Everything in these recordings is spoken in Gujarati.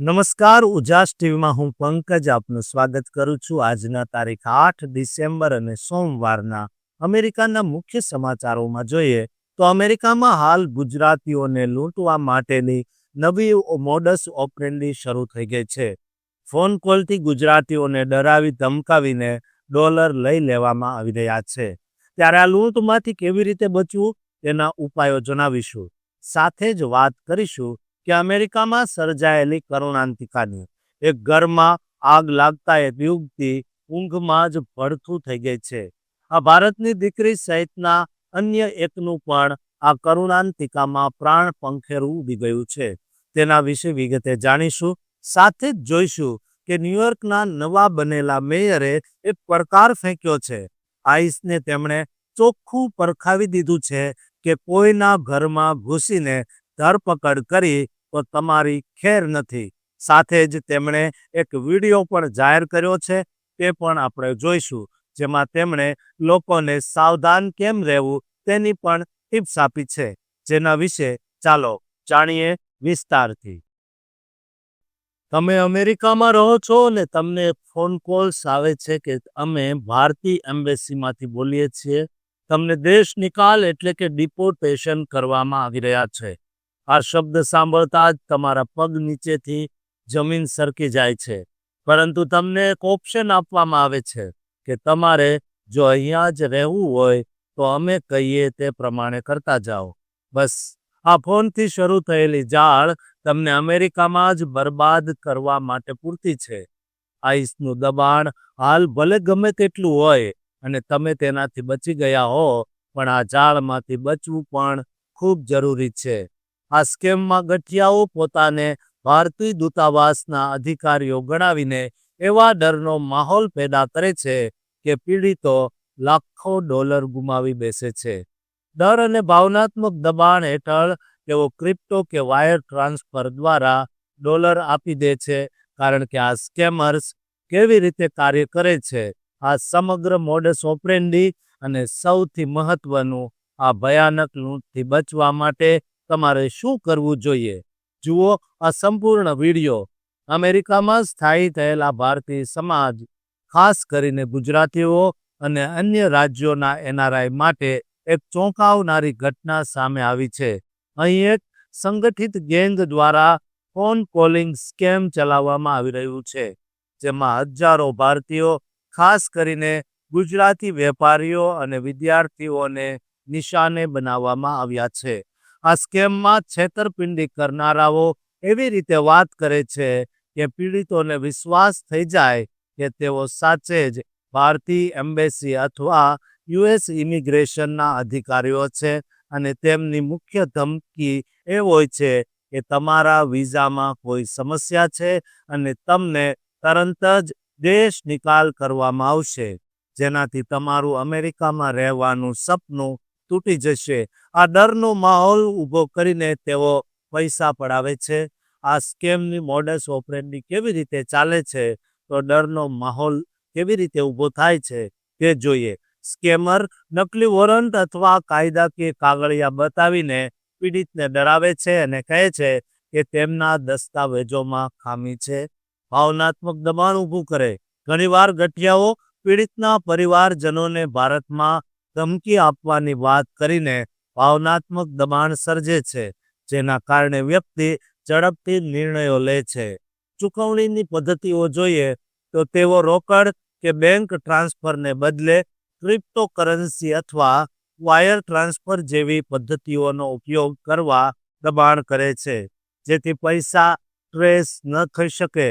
નમસ્કાર, ઉજાસ ટીવીમાં હું પંકજ આપનું સ્વાગત કરું છું. આજના તારીખ 8 ડિસેમ્બર અને સોમવારના અમેરિકાના મુખ્ય સમાચારોમાં જોઈએ તો અમેરિકામાં હાલ ગુજરાતીઓને લૂંટવા માટેની નવી મોડસ ઓપરેન્ડી શરૂ થઈ ગઈ છે. ફોન કોલથી ગુજરાતીઓને ડરાવી ધમકાવીને ડોલર લઈ લેવામાં આવી રહ્યા છે. ત્યારે આ લૂંટમાંથી કેવી રીતે બચવું તેના ઉપાયો જણાવીશું. સાથે જ વાત કરીશું કે અમેરિકામાં સર્જાયેલી કરુણાંતિકાની. એક ઘરમાં આગ લાગતા એક યુવતી ઊંઘમાં જ ભડથું થઈ ગઈ છે. આ ભારતની દીકરી સહિતના અન્ય એકનું પણ આ કરુણાંતિકામાં પ્રાણ પંખેરું ઉડી ગયું છે. તેના વિશે વિગતે જાણીશું. સાથે જ જોઈશું કે ન્યુયોર્કના નવા બનેલા મેયરે એક પડકાર ફેંક્યો છે. આઈસને તેમણે ચોખ્ખું પરખાવી દીધું છે કે કોઈના ઘરમાં ઘૂસીને ધરપકડ કરી તો તમારી ખેર નથી. સાથે જ તેમણે એક વિડીયો પણ જાહેર કર્યો છે, તે પણ આપણે જોઈશું, જેમાં તેમણે લોકોને સાવધાન કેમ રહેવું તેની પણ ટિપ્સ આપી છે. જેના વિશે ચાલો જાણીએ વિસ્તારથી. તમે અમેરિકામાં રહો છો અને તમને ફોન કોલ્સ આવે છે કે અમે ભારતીય એમ્બેસીમાંથી બોલીએ છીએ, તમને દેશ નિકાલ એટલે કે ડિપોર્ટેશન કરવામાં આવી રહ્યા છે. આ શબ્દ સાંભળતા જ તમારા પગ નીચેથી જમીન સરકી જાય છે. પરંતુ તમને એક ઓપ્શન આપવામાં આવે છે કે તમારે જો અહીંયા જ રહેવું હોય તો અમે કહીએ તે પ્રમાણે કરતા જાઓ. બસ આ ફોનથી શરૂ થયેલી જાળ તમને અમેરિકામાં જ બરબાદ કરવા માટે પૂરતી છે. આઈસનું દબાણ હાલ ભલે ગમે તેટલું હોય અને તમે તેનાથી બચી ગયા હો, પણ આ જાળમાંથી બચવું પણ ખૂબ જરૂરી છે. આ સ્કેમમાં ગઠિયાઓ પોતાને ભારતીય દૂતાવાસના અધિકારીઓ ગણાવીને એવા ડરનો માહોલ પેદા કરે છે કે પીડિતો લાખો ડોલર ગુમાવી બેસે છે. ડર અને ભાવનાત્મક દબાણ હેઠળ તેઓ ક્રિપ્ટો કે વાયર ટ્રાન્સફર દ્વારા ડોલર આપી દે છે. કારણ કે આ સ્કેમર્સ કેવી રીતે કાર્ય કરે છે, આ સમગ્ર મોડસ ઓપરેન્ડી અને સૌથી મહત્વનું, આ ભયાનક લૂંટથી બચવા માટે તમારે શું કરવું જોઈએ, જુઓ આ સંપૂર્ણ વિડીયો. અમેરિકામાં સ્થાયી થયેલા ભારતીય સમાજ, ખાસ કરીને ગુજરાતીઓ અને અન્ય રાજ્યોના એનઆરઆઈ માટે એક ચોંકાવનારી ઘટના સામે આવી છે. અહીં એક સંગઠિત ગેંગ દ્વારા ફોન કોલિંગ સ્કેમ ચલાવવામાં આવી રહ્યું છે, જેમાં હજારો ભારતીયો, ખાસ કરીને ગુજરાતી વેપારીઓ અને વિદ્યાર્થીઓને નિશાને બનાવવામાં આવ્યા છે. આ સ્કેમમાં છેતરપિંડી કરનારાઓ એવી રીતે વાત કરે છે કે પીડિતોને વિશ્વાસ થઈ જાય કે તેઓ સાચે જ ભારતીય એમ્બેસી અથવા યુએસ ઇમિગ્રેશનના અધિકારીઓ છે અને તેમની મુખ્ય ધમકી એ હોય છે કે તમારા વિઝામાં કોઈ સમસ્યા છે અને તમને તરત જ દેશ નિકાલ કરવામાં આવશે, જેનાથી તમારું અમેરિકામાં રહેવાનું સપનું તૂટી જશે. આ ડરનો માહોલ ઊભો કરીને તેઓ પૈસા પડાવે છે. આ સ્કેમની મોડસ ઓપરેન્ડી કેવી રીતે ચાલે છે, તો ડરનો માહોલ કેવી રીતે ઊભો થાય છે તે જોઈએ. સ્કેમર નકલી વોરંટ અથવા કાયદાકીય કાગળિયા બતાવીને પીડિતને ડરાવે છે અને કહે છે કે તેમના દસ્તાવેજોમાં ખામી છે. ભાવનાત્મક દબાણ ઊભું કરે. ઘણીવાર ગઠિયાઓ પીડિતના પરિવારજનોને ભારતમાં ધમકી આપવાની વાત કરીને ભાવનાત્મક દબાણ સર્જે છે, જેના કારણે વ્યક્તિ ઝડપથી નિર્ણયો લે છે. ચૂકવણીની પદ્ધતિઓ જોઈએ તો તેઓ રોકડ કે બેંક ટ્રાન્સફરને બદલે ક્રિપ્ટોકરન્સી અથવા વાયર ટ્રાન્સફર જેવી પદ્ધતિઓનો ઉપયોગ કરવા દબાણ કરે છે, જેથી પૈસા ટ્રેસ ન થઈ શકે.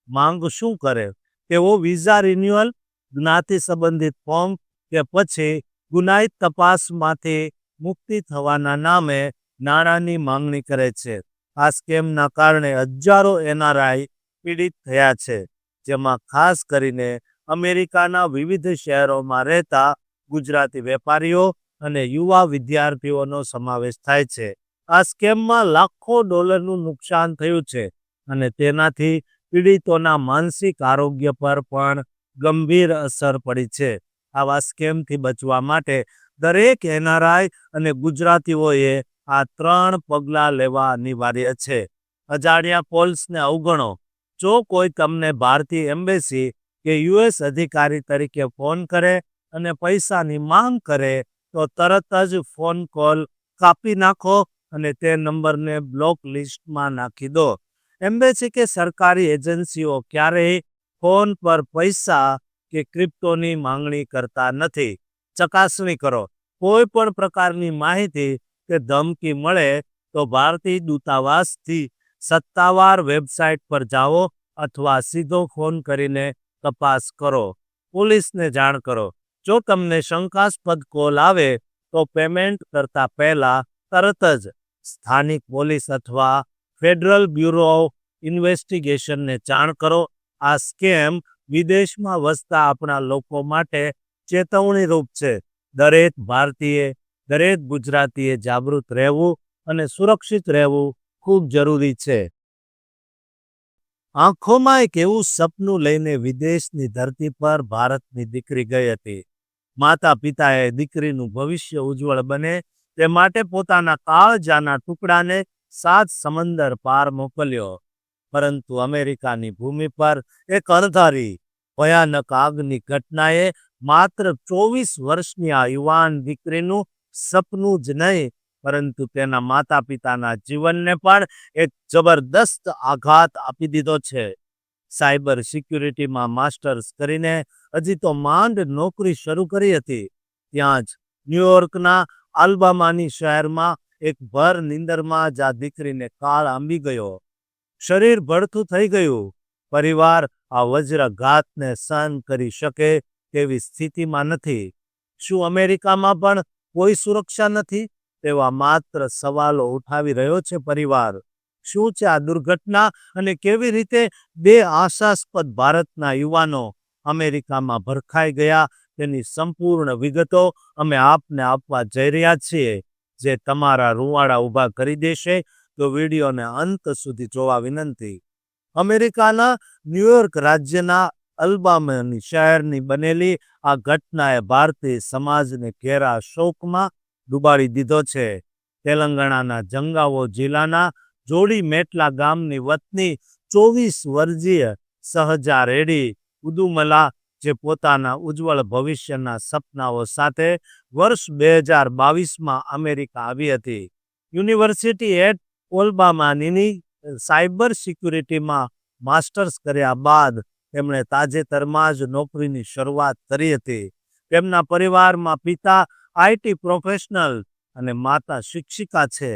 માંગ શું કરે? તેઓ વિઝા રિન્યુઅલ, જ્ઞાતિ સંબંધિત ફોર્મ કે પછી ગુનાહિત તપાસમાંથી મુક્તિ થવાના નામે નાણાંની માંગણી કરે છે. આ સ્કેમના કારણે હજારો એનઆરઆઈ પીડિત થયા છે, જેમાં ખાસ કરીને અમેરિકાના વિવિધ શહેરોમાં રહેતા ગુજરાતી વેપારીઓ અને યુવા વિદ્યાર્થીઓનો સમાવેશ થાય છે. આ સ્કેમમાં લાખો ડોલરનું નુકસાન થયું છે અને તેનાથી પીડિતોના માનસિક આરોગ્ય પર પણ ગંભીર અસર પડી છે. આવા સ્કેમથી બચવા માટે દરેક એનઆરઆઈ અને ગુજરાતીઓએ આ 3 પગલાં લેવા અનિવાર્ય છે. અજાણ્યા કોલ્સને અવગણો. જો કોઈ તમને ભારતીય એમ્બેસી કે યુએસ અધિકારી તરીકે ફોન કરે અને પૈસાની માંગ કરે તો તરત જ ફોન કોલ કાપી નાખો અને તે નંબરને બ્લોક લિસ્ટમાં નાખી દો. એમ્બેસી કે સરકારી એજન્સીઓ ક્યારેય ફોન પર પૈસા કે ક્રિપ્ટોની માંગણી કરતા નથી. ચકાસણી કરો. કોઈ પણ પ્રકારની માહિતી કે ધમકી મળે તો ભારતીય દૂતાવાસથી સત્તાવાર વેબસાઇટ પર જાઓ અથવા સીધો ફોન કરીને તપાસ કરો. પોલીસને જાણ કરો. જો તમને શંકાસ્પદ કોલ આવે તો પેમેન્ટ કરતા પહેલા તરત જ સ્થાનિક પોલીસ અથવા ફેડરલ બ્યુરો ઓફ ઇન્વેસ્ટિગેશનને જાણ કરો. આ સ્કેમ વિદેશમાં વસતા આપણા લોકો માટે ચેતવણી રૂપ છે. દરેક ભારતીય, દરેક ગુજરાતીએ જાગૃત રહેવું અને સુરક્ષિત રહેવું ખૂબ જરૂરી છે. આંખોમાં એક એવું સપનું લઈને વિદેશની ધરતી પર ભારતની દીકરી ગઈ હતી. માતા પિતાએ દીકરીનું ભવિષ્ય ઉજ્જવળ બને તે માટે પોતાના કાળજાના ટુકડાને 7 સમંદર પાર મોકલ્યો. પરંતુ અમેરિકાની ભૂમિ પર એક અણધારી ભયાનક આગની ઘટનાએ માત્ર 24 વર્ષની આ યુવાન દીકરીનું સપનું જ નહીં પરંતુ તેના માતા પિતાના જીવનને પણ એક જબરદસ્ત આઘાત આપી દીધો છે. સાયબર સિક્યુરિટીમાં માસ્ટર્સ કરીને હજી તો માંડ નોકરી શરૂ કરી હતી ત્યાં જ ન્યુયોર્કના આલ્બામાની શહેરમાં એક ભર નીંદરમાં જ આ દીકરીને કાળ આંબી ગયો. શરીર ભડથું થઈ ગયું. પરિવાર આ વજ્રઘાતને સહન કરી શકે તેવી સ્થિતિમાં નથી. શું અમેરિકામાં પણ કોઈ સુરક્ષા નથી? તેવા માત્ર સવાલો ઉઠાવી રહ્યો છે પરિવાર. શું છે આ દુર્ઘટના અને કેવી રીતે 2 આશાસ્પદ ભારતના યુવાનો અમેરિકામાં ભરખાઈ ગયા તેની સંપૂર્ણ વિગતો અમે આપને આપવા જઈ રહ્યા છીએ, જે તમારા રૂવાડા ઊભા કરી દેશે. તો વિડીયોને અંત સુધી જોવા વિનંતી. અમેરિકાના ન્યુયોર્ક રાજ્યના અલ્બામાની શહેરની બનેલી આ ઘટનાએ ભારતીય સમાજને ઘેરા શોકમાં ડૂબાડી દીધો છે. તેલંગાણાના જંગાવો જિલ્લાના જોડી મેટલા ગામની વતની 24 વર્ષીય સહજા રેડ્ડી ઉદુમલા, જે પોતાના ઉજ્જવળ ભવિષ્યના સપનાઓ સાથે વર્ષ 2022માં અમેરિકા આવી હતી. યુનિવર્સિટી એટ ઓલ્બામાની સાયબર સિક્યુરિટીમાં માસ્ટર્સ કર્યા બાદ તેમણે તાજેતરમાં જ નોકરીની શરૂઆત કરી હતી. તેમના પરિવારમાં પિતા આઈટી પ્રોફેશનલ અને માતા શિક્ષિકા છે.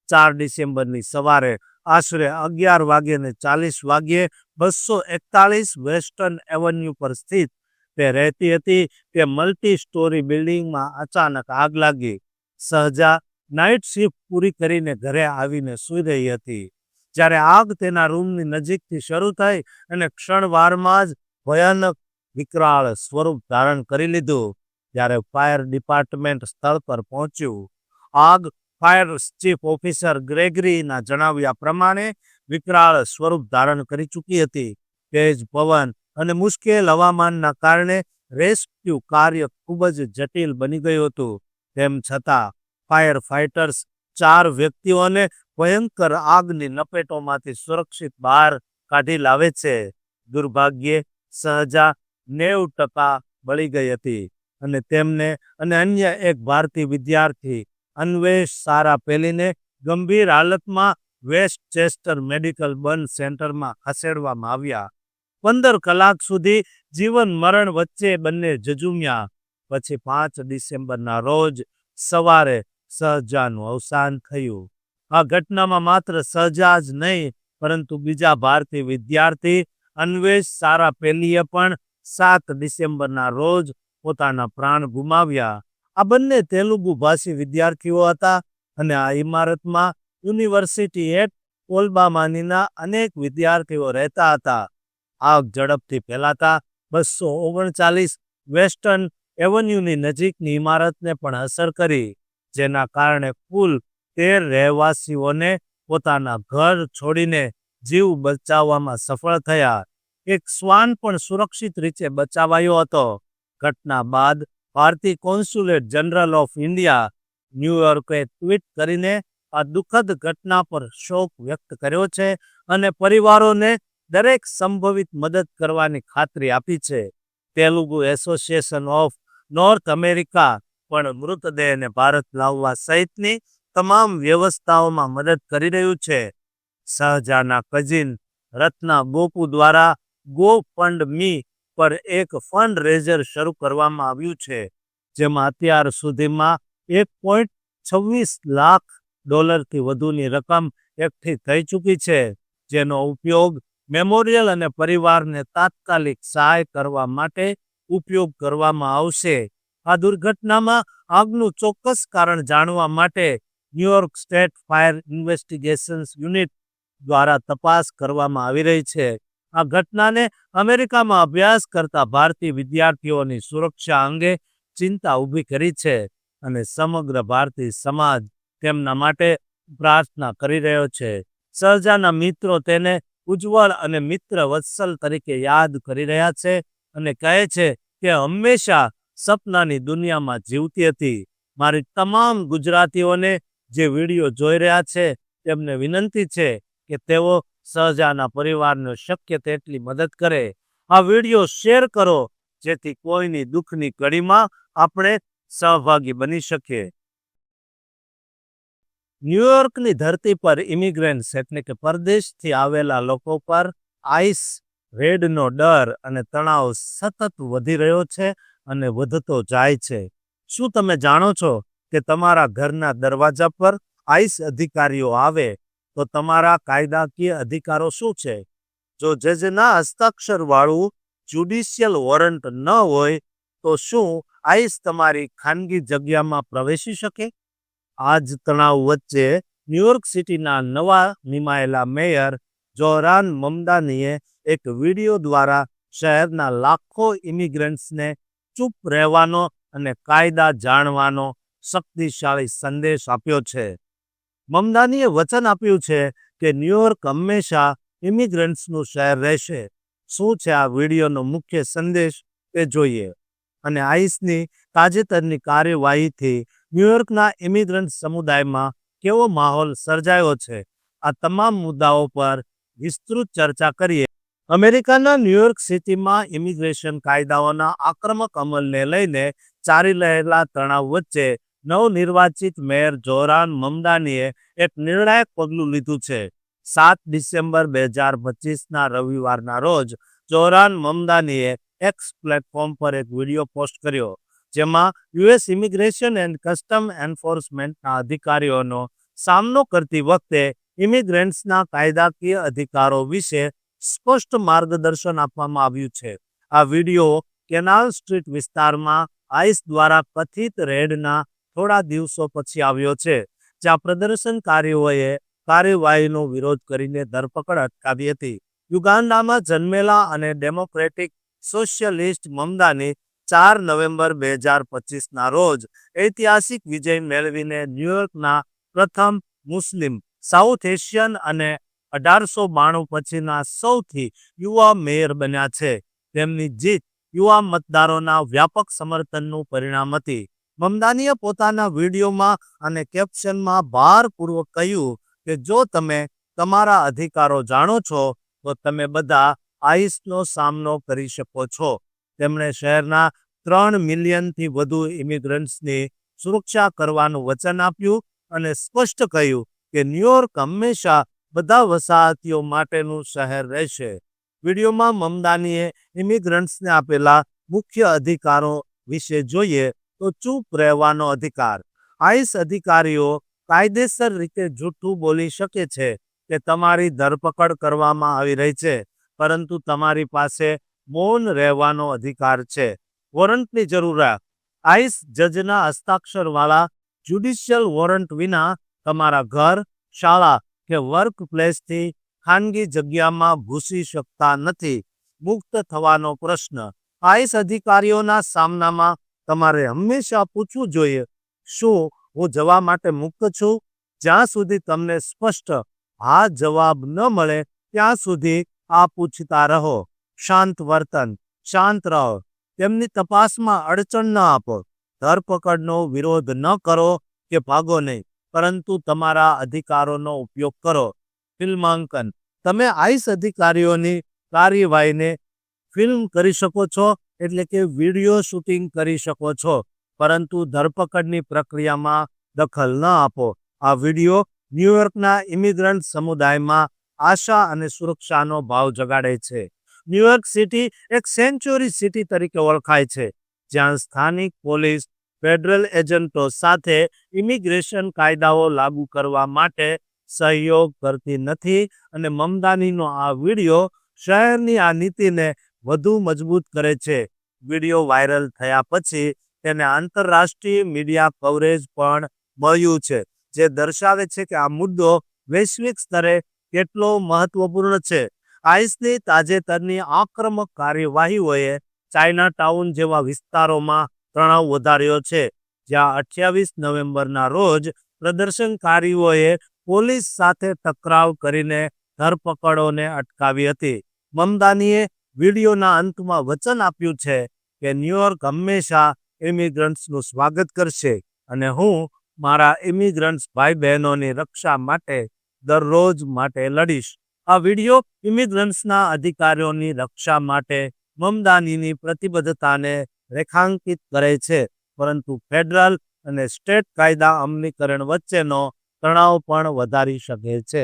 4 ડિસેમ્બરની સવારે આશરે 11:40 વાગ્યે 241 વેસ્ટર્ન એવન્યુ પર સ્થિત તે રહેતી હતી તે મલ્ટી સ્ટોરી બિલ્ડિંગમાં અચાનક આગ લાગી. સહજા નાઇટ શિફ્ટ પૂરી કરીને ઘરે આવીને સૂઈ રહી હતી જ્યારે આગ તેના રૂમની નજીકથી શરૂ થઈ અને ક્ષણવારમાં જ ભયાનક વિકરાળ સ્વરૂપ ધારણ કરી લીધું. જ્યારે ફાયર ડિપાર્ટમેન્ટ સ્થળ પર પહોંચ્યું, આગ ફાયર ચીફ ઓફિસર ગ્રેગરીના જણાવ્યા પ્રમાણે વિકરાળ સ્વરૂપ ધારણ કરી ચૂકી હતી. તેજ પવન અને મુશ્કેલ હવામાનના કારણે રેસ્ક્યુ કાર્ય ખૂબ જ જટિલ બની ગયું હતું. તેમ છતાં ફાયર ફાઇટર્સ 4 વ્યક્તિઓને ભયંકર આગની લપેટોમાંથી સુરક્ષિત બહાર કાઢી લાવે છે. દુર્ભાગ્યે સહજા 90% બળી ગઈ હતી અને તેમને અને અન્ય એક ભારતીય વિદ્યાર્થી અન્વેષ સારાપેલીને ગંભીર હાલતમાં વેસ્ટ ચેસ્ટર મેડિકલ બર્ન સેન્ટરમાં ખસેડવામાં આવ્યા. 15 કલાક સુધી જીવન મરણ વચ્ચે બંને ઝઝૂમ્યા. પછી 5 ડિસેમ્બરના રોજ સવારે સહજાનું અવસાન થયું. આ ઘટનામાં માત્ર સહજા જ નહીં પરંતુ બીજા ભારતીય વિદ્યાર્થી અન્વેષ સારાપેલીએ પણ 7 ડિસેમ્બરના રોજ પોતાના પ્રાણ ગુમાવ્યા. આ બંને તેલુગુ ભાષી વિદ્યાર્થીઓ હતા અને આ ઇમારતમાં યુનિવર્સિટી એટ ઓલ્બામાનીના અનેક વિદ્યાર્થીઓ રહેતા હતા. આગ ઝડપથી ફેલાતા 239 વેસ્ટર્ન એવન્યુની નજીકની ઇમારતને પણ અસર કરી, જેના કારણે કુલ 13 રહેવાસીઓને પોતાના ઘર છોડીને જીવ બચાવવામાં સફળ થયા. એક શ્વાન પણ સુરક્ષિત રીતે બચાવાયો હતો. ઘટના બાદ ભારતીય કોન્સ્યુલેટ જનરલ ઓફ ઇન્ડિયા ન્યુયોર્કે ટ્વીટ કરીને આ દુઃખદ ઘટના પર શોક વ્યક્ત કર્યો છે અને પરિવારોને દરેક સંભવિત મદદ કરવાની ખાતરી આપી છે. Telugu association of north America પણ મૃતદેહને ભારત લાવવા સહિતની તમામ વ્યવસ્થાઓમાં મદદ કરી રહ્યું છે. સહજાના કઝિન રત્ના ગોપુ દ્વારા GoFundMe પર એક ફંડ રેઝર શરૂ કરવામાં આવ્યું છે, જેમાં અત્યાર સુધીમાં $1.26 લાખ વધુની રકમ એકઠી થઈ ચૂકી છે, જેનો ઉપયોગ મેમોરિયલ અને પરિવારને તાત્કાલિક સહાય કરવા માટે ઉપયોગ કરવામાં આવશે. આ દુર્ઘટનામાં આગનું ચોક્કસ કારણ જાણવા માટે New York state fire investigations unit દ્વારા તપાસ કરવામાં આવી રહી છે. આ ઘટનાને અમેરિકામાં અભ્યાસ કરતા ભારતીય વિદ્યાર્થીઓની સુરક્ષા અંગે ચિંતા ઊભી કરી છે અને સમગ્ર ભારતીય સમાજ તેમના માટે પ્રાર્થના કરી રહ્યો છે. સહજાના મિત્રો તેને ઉજ્જવળ અને મિત્ર વત્સલ તરીકે યાદ કરી રહ્યા છે અને કહે છે કે હંમેશા સપનાની દુનિયામાં જીવતી હતી. મારી તમામ ગુજરાતીઓને જે વિડીયો જોઈ રહ્યા છે તેમને વિનંતી છે કે તેઓ સહજાના પરિવારને શક્ય તેટલી મદદ કરે. આ વિડીયો શેર કરો જેથી કોઈની દુઃખની કડીમાં આપણે સહભાગી બની શકીએ. ન્યુયોર્કની ધરતી પર ઇમિગ્રન્ટ્સ એટલે કે પરદેશથી આવેલા લોકો પર આઈસ રેડનો ડર અને તણાવ સતત વધી રહ્યો છે અને વધતો જાય છે. શું તમે જાણો છો કે તમારા ઘરના દરવાજા પર આઈસ અધિકારીઓ આવે તો તમારા કાયદાકીય અધિકારો શું છે? જો જજના હસ્તાક્ષરવાળું જ્યુડિશિયલ વોરંટ ન હોય તો શું આઈસ તમારી ખાનગી જગ્યામાં પ્રવેશી શકે? આ જ તણાવ વચ્ચે ન્યુયોર્ક સિટીના નવા નિમાયેલા મેયર ઝોહરાન મમદાનીએ એક વિડીયો દ્વારા શહેરના લાખો ઇમિગ્રન્ટ્સને ચૂપ રહેવાનો અને કાયદા જાણવાનો શક્તિશાળી સંદેશ આપ્યો છે. મમદાનીએ વચન આપ્યું છે કે ન્યુયોર્ક હંમેશા ઇમિગ્રન્ટ્સનું શહેર રહેશે. શું છે આ વિડીયોનો મુખ્ય સંદેશ તે જોઈએ. અને આઈસની તાજેતરની કાર્યવાહીથી ન્યુયોર્કના ઇમિગ્રન્ટ સમુદાયમાં કેવો માહોલ સર્જાયો છે, આ તમામ મુદ્દાઓ પર વિસ્તૃત ચર્ચા કરીએ. અમેરિકાના ન્યુયોર્ક સિટીમાં ઇમિગ્રેશન કાયદાઓના આક્રમક અમલને લઈને ચાલી રહેલા તણાવ વચ્ચે નવનિર્વાચિત મેયર ઝોહરાન મમદાનીએ એક નિર્ણાયક પગલું લીધું છે. 7 ડિસેમ્બર 2025ના રવિવારના રોજ ઝોહરાન મમદાનીએ એક્સ પ્લેટફોર્મ પર એક વિડીયો પોસ્ટ કર્યો, જેમાં યુએસ ઇમિગ્રેશન એન્ડ કસ્ટમ એન્ફોર્સમેન્ટના અધિકારીઓનો સામનો કરતી વખતે ઇમિગ્રન્ટ્સના કાયદાકીય અધિકારો વિશે સ્પષ્ટ માર્ગદર્શન આપવામાં આવ્યું છે. આ વિડીયો કેનાલ સ્ટ્રીટ વિસ્તારમાં આઈસ દ્વારા કથિત રેડના થોડા દિવસો પછી આવ્યો છે, જ્યાં પ્રદર્શનકારીઓએ કાર્યવાહીનો વિરોધ કરીને ધરપકડ અટકાવી હતી. યુગાન્ડામાં જન્મેલા અને ડેમોક્રેટિક સોશિયલિસ્ટ મમદાની 4 નવેમ્બર 2025ના રોજ ઐતિહાસિક વિજય મેળવીને ન્યુયોર્કના પ્રથમ મુસ્લિમ, સાઉથ એશિયન અને 1892 પછીના સૌથી યુવા મેયર બન્યા છે. તેમની જીત યુવા મતદારોના વ્યાપક સમર્થનનું પરિણામ હતી. મમદાનીએ પોતાના વિડીયોમાં અને કેપ્શનમાં ભારપૂર્વક કહ્યું કે જો તમે તમારા અધિકારો જાણો છો તો તમે બધા આઈસનો સામનો કરી શકો છો. તેમણે શહેરના 3 મિલિયનથી વધુ ઇમિગ્રન્ટ્સની સુરક્ષા કરવાનું વચન આપ્યું અને સ્પષ્ટ કહ્યું કે ન્યુયોર્ક હંમેશા બધા વસાહતીઓ માટેનું શહેર રહેશે. વિડીયોમાં મમદાનીએ ઇમિગ્રન્ટ્સને આપેલા મુખ્ય અધિકારો વિશે જોઈએ તો ચૂપ રહેવાનો અધિકાર. આઈસ અધિકારીઓ કાયદેસર રીતે જૂઠું બોલી શકે છે કે તમારી ધરપકડ કરવામાં આવી રહી છે, પરંતુ તમારી પાસે મૌન રહેવાનો અધિકાર છે. વોરંટની જરૂરિયાત. આઈસ જજના હસ્તાક્ષરવાળા જ્યુડિશિયલ વોરંટ વિના તમારા ઘર, શાળા કે વર્ક પ્લેસથી ખાનગી જગ્યામાં ઘૂસી શકતા નથી. મુક્ત થવાનો પ્રશ્ન. આઈસ અધિકારીઓના સામનામાં તમારે હંમેશા પૂછવું જોઈએ, શું હું જવા માટે મુક્ત છું? જ્યાં સુધી તમને સ્પષ્ટ હા જવાબ ન મળે ત્યાં સુધી આ પૂછતા રહો. શાંત વર્તન. શાંત રહો. તેમની તપાસમાં અડચણ ન આપો. ધરપકડનો વિરોધ ન કરો કે ભાગો નહીં. પરંતુ તમારા અધિકારોનો ઉપયોગ કરો. ફિલ્માંકન. તમે આઈસ અધિકારીઓની કાર્યવાહીને ફિલ્મ કરી શકો છો, એટલે કે વિડીયો શૂટિંગ કરી શકો છો, પરંતુ ધરપકડની પ્રક્રિયામાં દખલ ન આપો. આ વિડીયો ન્યૂયોર્કના ઇમિગ્રન્ટ સમુદાયમાં આશા અને સુરક્ષાનો ભાવ જગાડે છે. ન્યૂયોર્ક સિટી એક સેન્ચ્યુરી સિટી તરીકે ઓળખાય છે, જ્યાં સ્થાનિક પોલીસ ફેડરલ એજન્ટો સાથે ઇમિગ્રેશન કાયદાઓ લાગુ કરવા માટે સહયોગ કરતી નથી, અને મમદાનીનો આ વિડીયો શહેરની આ નીતિને વધુ મજબૂત કરે છે. વિડીયો વાયરલ થયા પછી તેને આંતરરાષ્ટ્રીય મીડિયા કવરેજ પણ મળ્યું છે, જે દર્શાવે છે કે આ મુદ્દો વૈશ્વિક સ્તરે કેટલો મહત્વપૂર્ણ છે. આઈસની તાજેતરની આક્રમક કાર્યવાહીઓએ ચાઇનાટાઉન જેવા વિસ્તારોમાં તણાવ વધાર્યો છે, જ્યાં 28 નવેમ્બરના રોજ પ્રદર્શનકારીઓએ પોલીસ સાથે ટકરાવ કરીને ધરપકડોને અટકાવી હતી. મમદાનીએ વિડીયોના અંતમાં વચન આપ્યું છે કે ન્યૂયોર્ક હંમેશા ઇમિગ્રન્ટ્સનું સ્વાગત કરશે, અને હું મારા ઇમિગ્રન્ટ્સ ભાઈ બહેનોની રક્ષા માટે દરરોજ માટે લડીશ. આ વિડીયો ઇમિગ્રન્ટ્સના અધિકારોની રક્ષા માટે મમદાનીની પ્રતિબદ્ધતાને રેખાંકિત કરે છે, પરંતુ ફેડરલ અને સ્ટેટ કાયદા અમલીકરણ વચ્ચેનો તણાવ પણ વધારી શકે છે.